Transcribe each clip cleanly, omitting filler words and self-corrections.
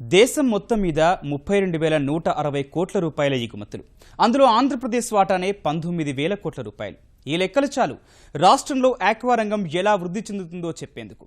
దేశం మొత్తం మీద 32,160 కోట్ల రూపాయల ఎగుమతులు. అందులో ఆంధ్రప్రదేశ్ వాటానే 19,000 కోట్ల రూపాయలు. ఈ లెక్కలు చాలు రాష్ట్రంలో ఆక్వా రంగం ఎలా వృద్ధి చెందుతుందో చెప్పేందుకు.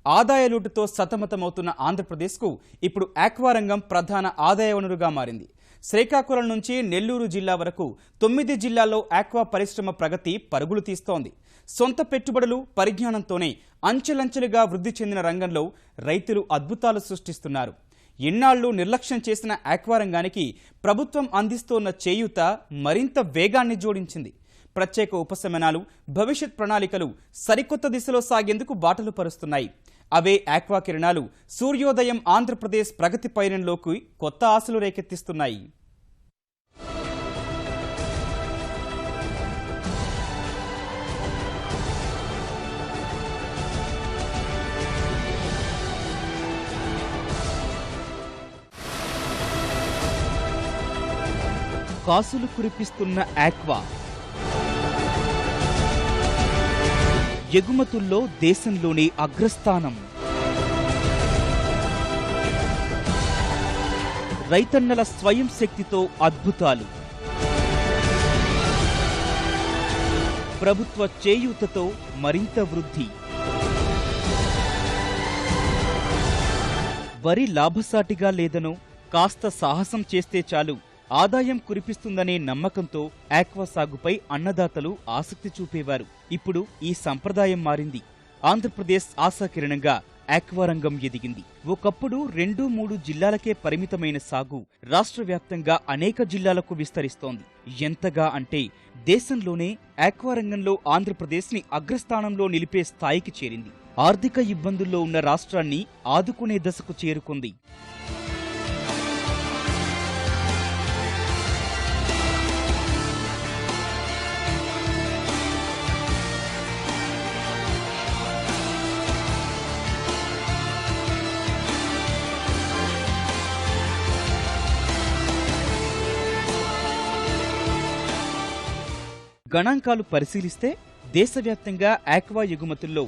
ఆదాయ లోటుతో సతమతమవుతున్న ఆంధ్రప్రదేశ్కు ఇప్పుడు ఆక్వా రంగం ప్రధాన ఆదాయ వనరుగా మారింది. శ్రీకాకుళం నుంచి నెల్లూరు జిల్లా వరకు 9 జిల్లాల్లో ఆక్వా పరిశ్రమ ప్రగతి పరుగులు తీస్తోంది. సొంత పెట్టుబడులు, పరిజ్ఞానంతోనే అంచెలంచెలుగా వృద్ధి చెందిన రంగంలో రైతులు అద్భుతాలు సృష్టిస్తున్నారు. ఎన్నాళ్లు నిర్లక్ష్యం చేసిన ఆక్వా రంగానికి ప్రభుత్వం అందిస్తోన్న చేయూత మరింత వేగాన్ని జోడించింది. ప్రత్యేక ఉపశమనాలు, భవిష్యత్ ప్రణాళికలు సరికొత్త దిశలో సాగేందుకు బాటలు పరుస్తున్నాయి. అవే ఆక్వా కిరణాలు సూర్యోదయం ఆంధ్రప్రదేశ్ ప్రగతి పయనంలోకి కొత్త ఆశలు రేకెత్తిస్తున్నాయి. కాసులు కురిపిస్తున్న ఆక్వా ఎగుమతుల్లో దేశంలోనే అగ్రస్థానం. రైతన్నల స్వయం శక్తితో అద్భుతాలు. ప్రభుత్వ చేయూతతో మరింత వృద్ధి. వరి లాభసాటిగా లేదనో కాస్త సాహసం చేస్తే చాలు ఆదాయం కురిపిస్తుందనే నమ్మకంతో ఆక్వా సాగుపై అన్నదాతలు ఆసక్తి చూపేవారు. ఇప్పుడు ఈ సంప్రదాయం మారింది. ఆంధ్రప్రదేశ్ ఆశాకిరణంగా ఆక్వా రంగం ఎదిగింది. ఒకప్పుడు 2-3 జిల్లాలకే పరిమితమైన సాగు రాష్ట్ర వ్యాప్తంగా అనేక జిల్లాలకు విస్తరిస్తోంది. ఎంతగా అంటే దేశంలోనే ఆక్వా రంగంలో ఆంధ్రప్రదేశ్ని అగ్రస్థానంలో నిలిపే స్థాయికి చేరింది. ఆర్థిక ఇబ్బందుల్లో ఉన్న రాష్ట్రాన్ని ఆదుకునే దశకు చేరుకుంది. గణాంకాలు పరిశీలిస్తే దేశవ్యాప్తంగా ఆక్వా ఎగుమతుల్లో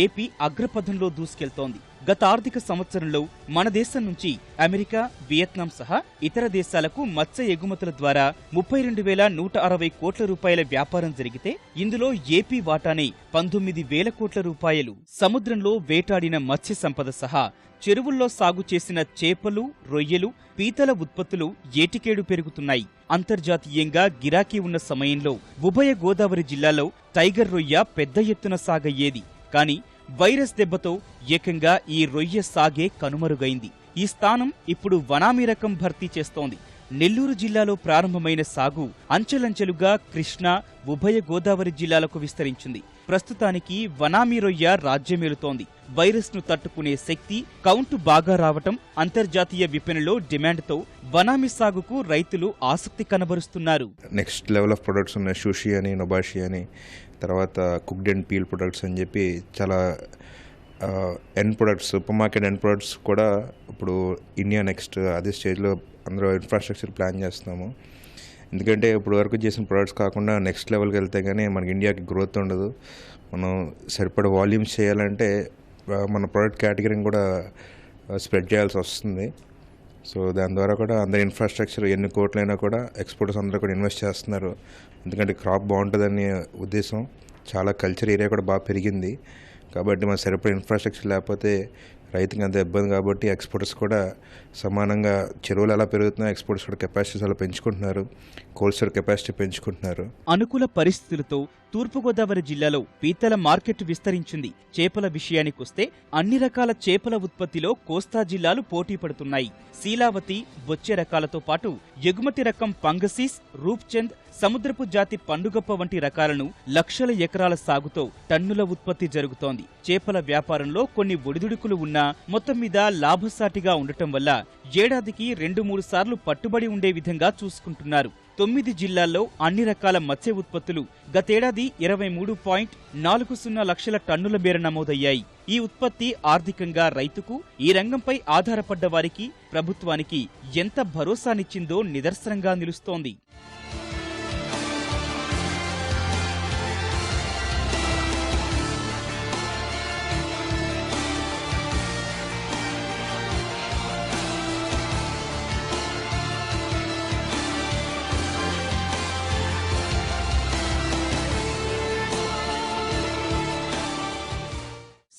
ఏపీ అగ్రపథంలో దూసుకెళ్తోంది. గత ఆర్థిక సంవత్సరంలో మన దేశం నుంచి అమెరికా, వియత్నాం సహా ఇతర దేశాలకు మత్స్య ఎగుమతుల ద్వారా 32,160 కోట్ల రూపాయల వ్యాపారం జరిగితే ఇందులో ఏపీ వాటానే 19,000 కోట్ల రూపాయలు. సముద్రంలో వేటాడిన మత్స్య సంపద సహా చెరువుల్లో సాగు చేసిన చేపలు, రొయ్యలు, పీతల ఉత్పత్తులు ఏటికేడు పెరుగుతున్నాయి. అంతర్జాతీయంగా గిరాకీ ఉన్న సమయంలో ఉభయ గోదావరి జిల్లాలో టైగర్ రొయ్య పెద్ద ఎత్తున సాగయ్యేది. కానీ వైరస్ దెబ్బతో ఏకంగా ఈ రొయ్య సాగే కనుమరుగైంది. ఈ స్థానం ఇప్పుడు వనామీ రకం భర్తీ చేస్తోంది. నెల్లూరు జిల్లాలో ప్రారంభమైన సాగు అంచెలంచెలుగా కృష్ణా, ఉభయ గోదావరి జిల్లాలకు విస్తరించింది. ప్రస్తుతానికి వనామీ రొయ్య రాజ్యమేలుతోంది. వైరస్ ను తట్టుకునే శక్తి, కౌంటు బాగా రావటం, అంతర్జాతీయ విపణిలో డిమాండ్తో వనామీ సాగుకు రైతులు ఆసక్తి కనబరుస్తున్నారు. నెక్స్ట్ లెవెల్ ఆఫ్ ప్రొడక్ట్స్ ఉన్నాయి. షూషి అని, నొబాషి అని, తర్వాత కుక్డ్ అండ్ పీల్ ప్రొడక్ట్స్ అని చెప్పి చాలా end products, super market end products కూడా ఇప్పుడు ఇండియా నెక్స్ట్ అదే స్టేజ్లో అందరూ ఇన్ఫ్రాస్ట్రక్చర్ ప్లాన్ చేస్తున్నాము. ఎందుకంటే ఇప్పుడు వరకు చేసిన ప్రొడక్ట్స్ కాకుండా నెక్స్ట్ లెవెల్కి వెళ్తే కానీ మనకి ఇండియాకి గ్రోత్ ఉండదు. మనం సరిపడ వాల్యూమ్స్ చేయాలంటే మన ప్రోడక్ట్ కేటగిరీని కూడా స్ప్రెడ్ చేయాల్సి వస్తుంది. సో దాని ద్వారా కూడా అందరి ఇన్ఫ్రాస్ట్రక్చర్ ఎన్ని కోట్లైనా కూడా ఎక్స్పోర్టర్స్ అందరూ కూడా ఇన్వెస్ట్ చేస్తున్నారు. ఎందుకంటే క్రాప్ బాగుంటుందనే ఉద్దేశం. చాలా కల్చర్ ఏరియా కూడా బాగా పెరిగింది. కాబట్టి మన సరిపడ ఇన్ఫ్రాస్ట్రక్చర్ లేకపోతే రైతుకి అంత ఇబ్బంది. కాబట్టి ఎక్స్పోర్టర్స్ కూడా సమానంగా చెరువులు ఎలా పెరుగుతున్నాయి, ఎక్స్పోర్టర్స్ కూడా కెపాసిటీస్ అలా పెంచుకుంటున్నారు. కోల్డ్ స్టోర్ కెపాసిటీ పెంచుకుంటున్నారు. అనుకూల పరిస్థితులతో తూర్పుగోదావరి జిల్లాలో పీతల మార్కెట్ విస్తరించింది. చేపల విషయానికొస్తే అన్ని రకాల చేపల ఉత్పత్తిలో కోస్తా జిల్లాలు పోటీ పడుతున్నాయి. శీలావతి, బొచ్చె రకాలతో పాటు ఎగుమతి రకం పంగసీస్, రూప్చంద్, సముద్రపు జాతి పండుగప్ప వంటి రకాలను లక్షల ఎకరాల సాగుతో టన్నుల ఉత్పత్తి జరుగుతోంది. చేపల వ్యాపారంలో కొన్ని ఒడిదుడుకులు ఉన్నా మొత్తం మీద లాభసాటిగా ఉండటం వల్ల ఏడాదికి 2-3 సార్లు పట్టుబడి ఉండే విధంగా చూసుకుంటున్నారు. 9 జిల్లాల్లో అన్ని రకాల మత్స్య ఉత్పత్తులు గతేడాది 23.40 లక్షల టన్నుల మేర నమోదయ్యాయి. ఈ ఉత్పత్తి ఆర్థికంగా రైతుకు, ఈ రంగంపై ఆధారపడ్డ వారికి, ప్రభుత్వానికి ఎంత భరోసానిచ్చిందో నిదర్శనంగా నిలుస్తోంది.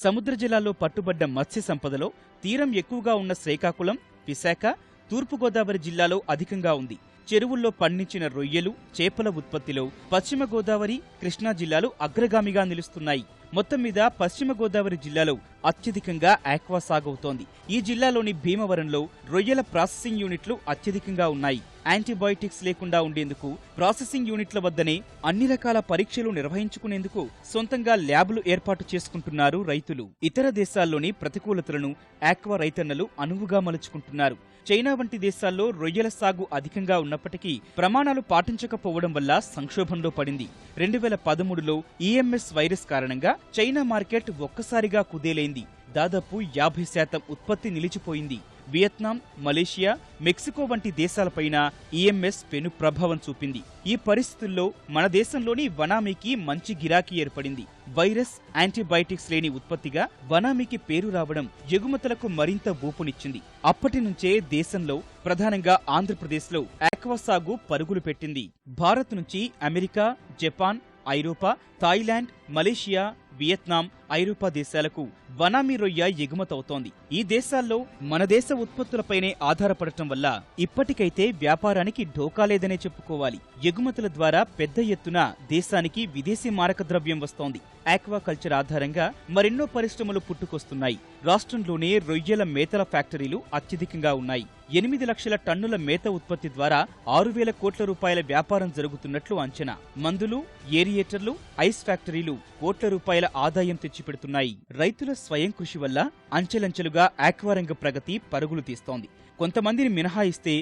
సముద్ర జలాల్లో పట్టుబడ్డ మత్స్య సంపదలో తీరం ఎక్కువగా ఉన్న శ్రీకాకుళం, విశాఖ, తూర్పుగోదావరి జిల్లాలో అధికంగా ఉంది. చెరువుల్లో పండించిన రొయ్యలు, చేపల ఉత్పత్తిలో పశ్చిమ గోదావరి, కృష్ణా జిల్లాలు అగ్రగామిగా నిలుస్తున్నాయి. మొత్తం మీద పశ్చిమ గోదావరి జిల్లాలో అత్యధికంగా ఆక్వా సాగవుతోంది. ఈ జిల్లాలోని భీమవరంలో రొయ్యల ప్రాసెసింగ్ యూనిట్లు అత్యధికంగా ఉన్నాయి. యాంటీబయాటిక్స్ లేకుండా ఉండేందుకు ప్రాసెసింగ్ యూనిట్ల వద్దనే అన్ని రకాల పరీక్షలు నిర్వహించుకునేందుకు సొంతంగా ల్యాబ్లు ఏర్పాటు చేసుకుంటున్నారు రైతులు. ఇతర దేశాల్లోని ప్రతికూలతలను ఆక్వా రైతన్నలు అనువుగా మలుచుకుంటున్నారు. చైనా వంటి దేశాల్లో రొయ్యల సాగు అధికంగా ఉన్నప్పటికీ ప్రమాణాలు పాటించకపోవడం వల్ల సంక్షోభంలో పడింది. 2013లో ఈఎంఎస్ వైరస్ కారణంగా చైనా మార్కెట్ ఒక్కసారిగా కుదేలైంది. దాదాపు 50% ఉత్పత్తి నిలిచిపోయింది. వియత్నాం, మలేషియా, మెక్సికో వంటి దేశాలపైన ఈఎంఎస్ పెను ప్రభావం చూపింది. ఈ పరిస్థితుల్లో మన దేశంలోని వనామీకి మంచి గిరాకీ ఏర్పడింది. వైరస్, యాంటీబయాటిక్స్ లేని ఉత్పత్తిగా వనామీకి పేరు రావడం ఎగుమతులకు మరింత ఊపునిచ్చింది. అప్పటి నుంచే దేశంలో, ప్రధానంగా ఆంధ్రప్రదేశ్లో ఆక్వా సాగు పరుగులు పెట్టింది. భారత్ నుంచి అమెరికా, జపాన్, ఐరోపా, థాయిలాండ్, మలేషియా, వియత్నాం, ఐరోపా దేశాలకు వనామీ రొయ్య ఎగుమతవుతోంది. ఈ దేశాల్లో మన దేశ ఉత్పత్తులపైనే ఆధారపడటం వల్ల ఇప్పటికైతే వ్యాపారానికి ఢోకా లేదనే చెప్పుకోవాలి. ఎగుమతుల ద్వారా పెద్ద ఎత్తున దేశానికి విదేశీ మారక ద్రవ్యం వస్తోంది. ఆక్వాకల్చర్ ఆధారంగా మరెన్నో పరిశ్రమలు పుట్టుకొస్తున్నాయి. రాష్ట్రంలోనే రొయ్యల మేతల ఫ్యాక్టరీలు అత్యధికంగా ఉన్నాయి. 8 లక్షల టన్నుల మేత ఉత్పత్తి ద్వారా 6,000 కోట్ల రూపాయల వ్యాపారం జరుగుతున్నట్లు అంచనా. మందులు, ఏరియేటర్లు, ఐస్ ఫ్యాక్టరీలు కోట్ల రూపాయల ఆదాయం తెచ్చిపెడుతున్నాయి. రైతుల స్వయం కృషి వల్ల అంచెలంచెలుగా ఆక్వారంగ ప్రగతి పరుగులు తీస్తోంది. కొంతమందిని మినహాయిస్తే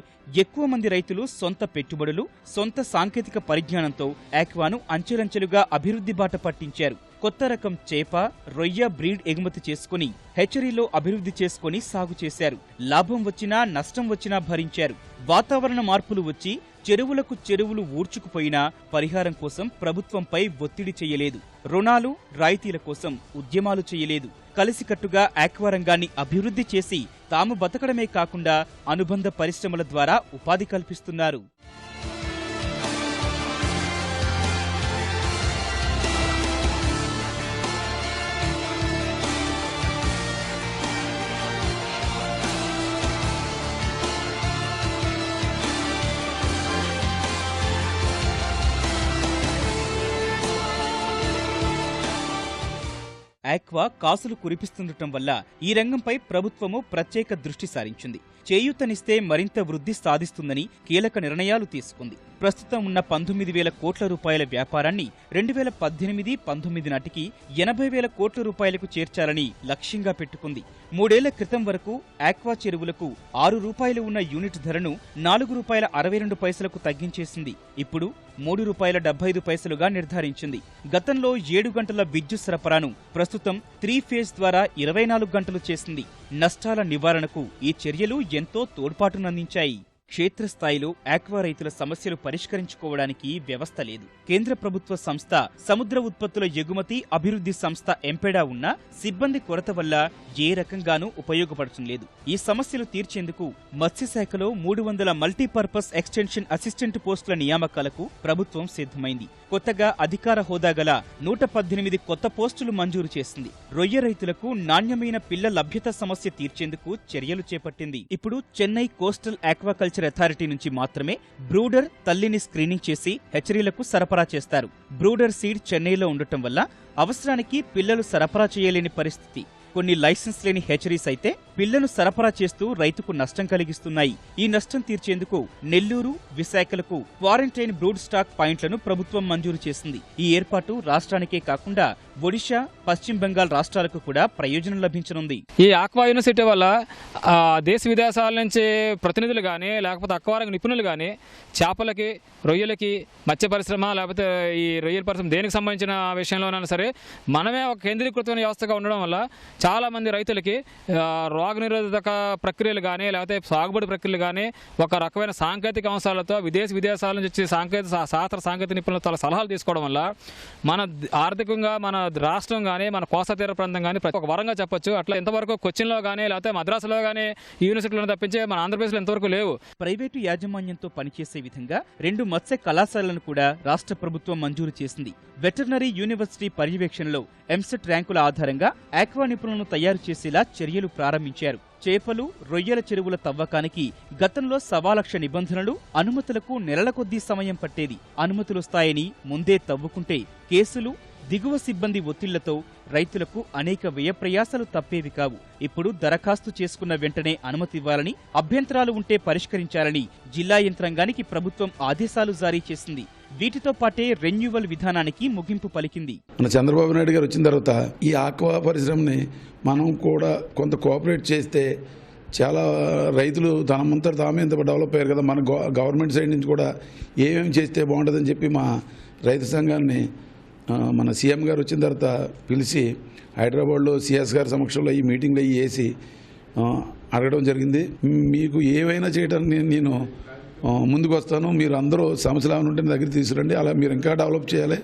ఎక్కువ మంది రైతులు సొంత పెట్టుబడులు, సొంత సాంకేతిక పరిజ్ఞానంతో ఆక్వాను అంచెలంచెలుగా అభివృద్ధి బాట పట్టించారు. కొత్త రకం చేప, రొయ్య బ్రీడ్ ఎగుమతి చేసుకుని హెచ్చరీలో అభివృద్ధి చేసుకుని సాగు చేశారు. లాభం వచ్చినా నష్టం వచ్చినా భరించారు. వాతావరణ మార్పులు వచ్చి చెరువులు ఊడ్చుకుపోయినా పరిహారం కోసం ప్రభుత్వంపై ఒత్తిడి చేయలేదు. రుణాలు, రాయితీల కోసం ఉద్యమాలు చేయలేదు. కలిసికట్టుగా ఆక్వా రంగాన్ని అభివృద్ధి చేసి తాము బతకడమే కాకుండా అనుబంధ పరిశ్రమల ద్వారా ఉపాధి కల్పిస్తున్నారు. ఆక్వా కాసులు కురిపిస్తుండటం వల్ల ఈ రంగంపై ప్రభుత్వము ప్రత్యేక దృష్టి సారించింది. చేయూతనిస్తే మరింత వృద్ధి సాధిస్తుందని కీలక నిర్ణయాలు తీసుకుంది. ప్రస్తుతం ఉన్న 19,000 కోట్ల రూపాయల వ్యాపారాన్ని 2018-19 నాటికి 80,000 కోట్ల రూపాయలకు చేర్చాలని లక్ష్యంగా పెట్టుకుంది. 3 ఏళ్ల క్రితం వరకు ఆక్వా చెరువులకు ₹6 ఉన్న యూనిట్ ధరను ₹4.62 తగ్గించేసింది. ఇప్పుడు ₹3.75గా నిర్ధారించింది. గతంలో 7 గంటల విద్యుత్ సరఫరాను ప్రస్తుతం 3 ఫేజ్ ద్వారా 24 గంటలు చేసింది. నష్టాల నివారణకు ఈ చర్యలు ఎంతో తోడ్పాటునందించాయి. క్షేత్రస్థాయిలో ఆక్వా రైతుల సమస్యలు పరిష్కరించుకోవడానికి వ్యవస్థ లేదు. కేంద్ర ప్రభుత్వ సంస్థ సముద్ర ఉత్పత్తుల ఎగుమతి అభివృద్ధి సంస్థ ఎంపెడా ఉన్న సిబ్బంది కొరత వల్ల ఏ రకంగానూ ఉపయోగపడటం లేదు. ఈ సమస్యలు తీర్చేందుకు మత్స్యశాఖలో 300 మల్టీపర్పస్ ఎక్స్టెన్షన్ అసిస్టెంట్ పోస్టుల నియామకాలకు ప్రభుత్వం సిద్ధమైంది. కొత్తగా అధికార హోదా గల 118 కొత్త పోస్టులు మంజూరు చేసింది. రొయ్య రైతులకు నాణ్యమైన పిల్ల లభ్యత సమస్య తీర్చేందుకు చర్యలు చేపట్టింది. ఇప్పుడు చెన్నై కోస్టల్ ఆక్వాకల్చర్ అథారిటీ నుంచి మాత్రమే బ్రూడర్ తల్లిని స్క్రీనింగ్ చేసి హెచ్చరీలకు సరఫరా చేస్తారు. బ్రూడర్ సీడ్ చెన్నైలో ఉండటం వల్ల అవసరానికి పిల్లలు సరఫరా చేయలేని పరిస్థితి. కొన్ని లైసెన్స్ లేని హెచ్చరీస్ అయితే పిల్లను సరఫరా చేస్తూ రైతుకు నష్టం కలిగిస్తున్నాయి. ఈ నష్టం తీర్చేందుకు నెల్లూరు, విశాఖలకు క్వారంటైన్ బ్రూడ్ స్టాక్ పాయింట్లను ప్రభుత్వం మంజూరు చేసింది. ఈ ఏర్పాటు రాష్ట్రానికే కాకుండా ఒడిశా, పశ్చిమ బెంగాల్ రాష్ట్రాలకు కూడా ప్రయోజనం లభించనుంది. ఈ ఆక్వా యూనివర్సిటీ వల్ల దేశ విదేశాల నుంచి ప్రతినిధులు కానీ లేకపోతే అక్వారంగ నిపుణులు కానీ చేపలకి, రొయ్యలకి, మత్స్య పరిశ్రమ లేకపోతే ఈ రొయ్యల పరిశ్రమ దేనికి సంబంధించిన విషయంలోనైనా సరే మనమే ఒక కేంద్రీకృతమైన వ్యవస్థగా ఉండడం వల్ల చాలా మంది రైతులకి రోగనిరోధక ప్రక్రియలు కానీ లేకపోతే సాగుబడి ప్రక్రియలు కానీ ఒక రకమైన సాంకేతిక అంశాలతో విదేశాల నుంచి వచ్చే శాస్త్ర సాంకేతిక నిపుణులతో సలహాలు తీసుకోవడం వల్ల మన ఆర్థికంగా మన రాష్ట్రం కానీ మన కోస్తా తీర ప్రాంతం కానీ ఒక వరంగా చెప్పొచ్చు. అట్లా ఇంతవరకు కొచ్చిన్లో కానీ లేకపోతే మద్రాసులో కానీ యూనివర్సిటీలో తప్పించే మన ఆంధ్రప్రదేశ్లో ఇంతవరకు లేవు. ప్రైవేటు యాజమాన్యంతో పనిచేసే విధంగా 2 మత్స్య కళాశాలలను కూడా రాష్ట్ర ప్రభుత్వం మంజూరు చేసింది. వెటర్నరీ యూనివర్సిటీ పర్యవేక్షణలో ఎంసెట్ ర్యాంకుల ఆధారంగా ఆక్వా నిపుణులను తయారు చేసేలా చర్యలు ప్రారంభించారు. చేపలు, రొయ్యల చెరువుల తవ్వకానికి గతంలో 1,00,000 నిబంధనలు, అనుమతులకు నెలల కొద్దీ సమయం పట్టేది. అనుమతులొస్తాయని ముందే తవ్వుకుంటే కేసులు, దిగువ సిబ్బంది ఒత్తిళ్లతో రైతులకు అనేక వ్యయప్రయాసలు తప్పేవి కావు. ఇప్పుడు దరఖాస్తు చేసుకున్న వెంటనే అనుమతివ్వాలని, అభ్యంతరాలు ఉంటే పరిష్కరించాలని జిల్లా యంత్రాంగానికి ప్రభుత్వం ఆదేశాలు జారీ చేసింది. వీటితో పాటే రెన్యూవల్ విధానానికి ముగింపు పలికింది. మన చంద్రబాబు నాయుడు గారు వచ్చిన తర్వాత ఈ ఆక్వా పరిశ్రమని మనం కూడా కొంత కోఆపరేట్ చేస్తే చాలా రైతులు తనమంతా తామే ఇంత డెవలప్ అయ్యారు కదా. మన గవర్నమెంట్ సైడ్ నుంచి కూడా ఏమేమి చేస్తే బాగుంటుందని చెప్పి మా రైతు సంఘాన్ని మన సీఎం గారు వచ్చిన తర్వాత పిలిచి హైదరాబాద్లో సిఎస్ గారి సమక్షంలో ఈ మీటింగ్లో వేసి అడగడం జరిగింది. మీకు ఏవైనా చేయడానికి నేను ముందుకు వస్తాను, మీరు అందరూ సమస్యలు ఏమైనా ఉంటే దగ్గర తీసుకురండి, అలా మీరు ఇంకా డెవలప్ చేయాలి,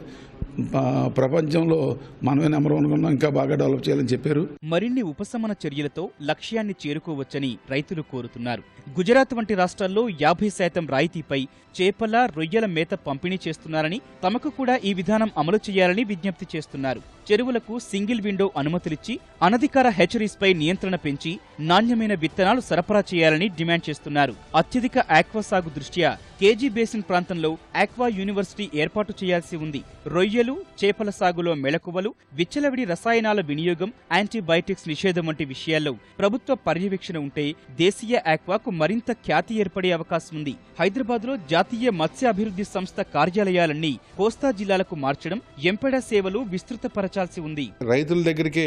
ప్రపంచంలో మనమే నెంబర్ 1 ఉన్నాం, ఇంకా బాగా డెవలప్ చేయాలని చెప్పారు. మరిన్ని ఉపశమన చర్యలతో లక్ష్యాన్ని చేరుకోవచ్చని రైతులు కోరుతున్నారు. గుజరాత్ వంటి రాష్ట్రాల్లో 50% రాయితీపై చేపల, రొయ్యల మేత పంపిణీ చేస్తున్నారని, తమకు కూడా ఈ విధానం అమలు చేయాలని విజ్ఞప్తి చేస్తున్నారు. చెరువులకు సింగిల్ విండో అనుమతులిచ్చి అనధికార హెచ్చరీస్పై నియంత్రణ పెంచి నాణ్యమైన విత్తనాలు సరఫరా చేయాలని డిమాండ్ చేస్తున్నారు. అత్యధిక ఆక్వా సాగు దృష్ట్యా కేజీ బేసిన్ ప్రాంతంలో ఆక్వా యూనివర్సిటీ ఏర్పాటు చేయాల్సి ఉంది. రొయ్యలు, చేపల సాగులో మెళకువలు, విచ్చలవిడి రసాయనాల వినియోగం, యాంటీబయాటిక్స్ నిషేధం వంటి విషయాల్లో ప్రభుత్వ పర్యవేక్షణ ఉంటే దేశీయ ఆక్వాకు మరింత ఖ్యాతి ఏర్పడే అవకాశం ఉంది. హైదరాబాద్లో జాతీయ మత్స్య అభివృద్ధి సంస్థ కార్యాలయాలన్నీ కోస్తా జిల్లాలకు మార్చడం, ఎంపెడా సేవలు విస్తృతపరచాల్సి ఉంది. రైతుల దగ్గరికే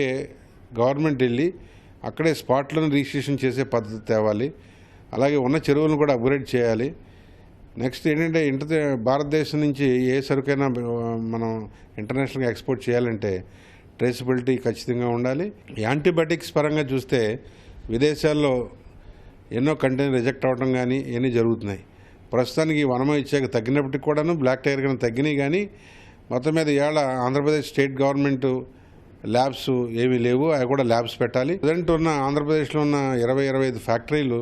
గవర్నమెంట్ వెళ్ళి అక్కడే స్పాట్లను రిజిస్ట్రేషన్ చేసే పద్ధతి తేవాలి. అలాగే ఉన్న చెరువులను కూడా అప్గ్రేడ్ చేయాలి. నెక్స్ట్ ఏంటంటే భారతదేశం నుంచి ఏ సరుకైనా మనం ఇంటర్నేషనల్గా ఎక్స్పోర్ట్ చేయాలంటే ట్రేసబిలిటీ ఖచ్చితంగా ఉండాలి. యాంటీబయాటిక్స్ పరంగా చూస్తే విదేశాల్లో ఎన్నో కంటైనర్ రిజెక్ట్ అవ్వడం కానీ ఇవన్నీ జరుగుతున్నాయి. ప్రస్తుతానికి వనమ ఇచ్చాక తగ్గినప్పటికి కూడాను బ్లాక్ టైగర్ కానీ తగ్గినాయి. కానీ మొత్తం మీద ఇవాళ ఆంధ్రప్రదేశ్ స్టేట్ గవర్నమెంట్ ల్యాబ్స్ ఏమీ లేవు, అవి కూడా ల్యాబ్స్ పెట్టాలి. ప్రజెంట్ ఉన్న ఆంధ్రప్రదేశ్లో ఉన్న 20-25 ఫ్యాక్టరీలు,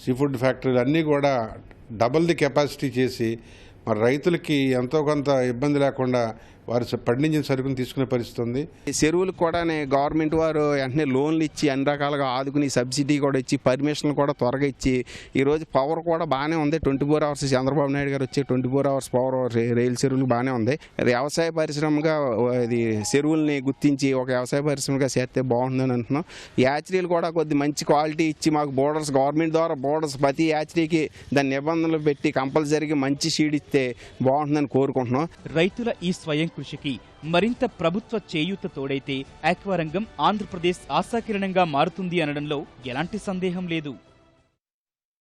సీ ఫుడ్ ఫ్యాక్టరీలు అన్నీ కూడా డబుల్ ది కెపాసిటీ చేసి మరి రైతులకి ఎంతో కొంత ఇబ్బంది లేకుండా వారు పండించిన సరుకుని తీసుకునే పరిస్థితి ఉంది. చెరువులకు కూడా గవర్నమెంట్ వారు వెంటనే లోన్లు ఇచ్చి అన్ని రకాలుగా ఆదుకుని సబ్సిడీ కూడా ఇచ్చి పర్మిషన్లు కూడా త్వరగా ఇచ్చి ఈరోజు పవర్ కూడా బాగానే ఉంది. 24 hours చంద్రబాబు నాయుడు గారు వచ్చి 24 hours పవర్ రైలు చెరువులు బాగానే ఉంది. వ్యవసాయ పరిశ్రమగా ఇది చెరువుల్ని గుర్తించి ఒక వ్యవసాయ పరిశ్రమగా చేస్తే బాగుంటుందని అంటున్నాం. యాచరీలు కూడా కొద్ది మంచి క్వాలిటీ ఇచ్చి మాకు బోర్డర్స్ గవర్నమెంట్ ద్వారా బోర్డర్స్ ప్రతి యాచరీకి దాని నిబంధనలు పెట్టి కంపల్సరీగా మంచి సీడ్ ఇస్తే బాగుంటుందని కోరుకుంటున్నాం. రైతుల ఈ స్వయం కృషికి మరింత ప్రభుత్వ చేయూత తోడైతే ఆక్వా రంగం ఆంధ్రప్రదేశ్ ఆశాకిరణంగా మారుతుంది అనడంలో ఎలాంటి సందేహం లేదు.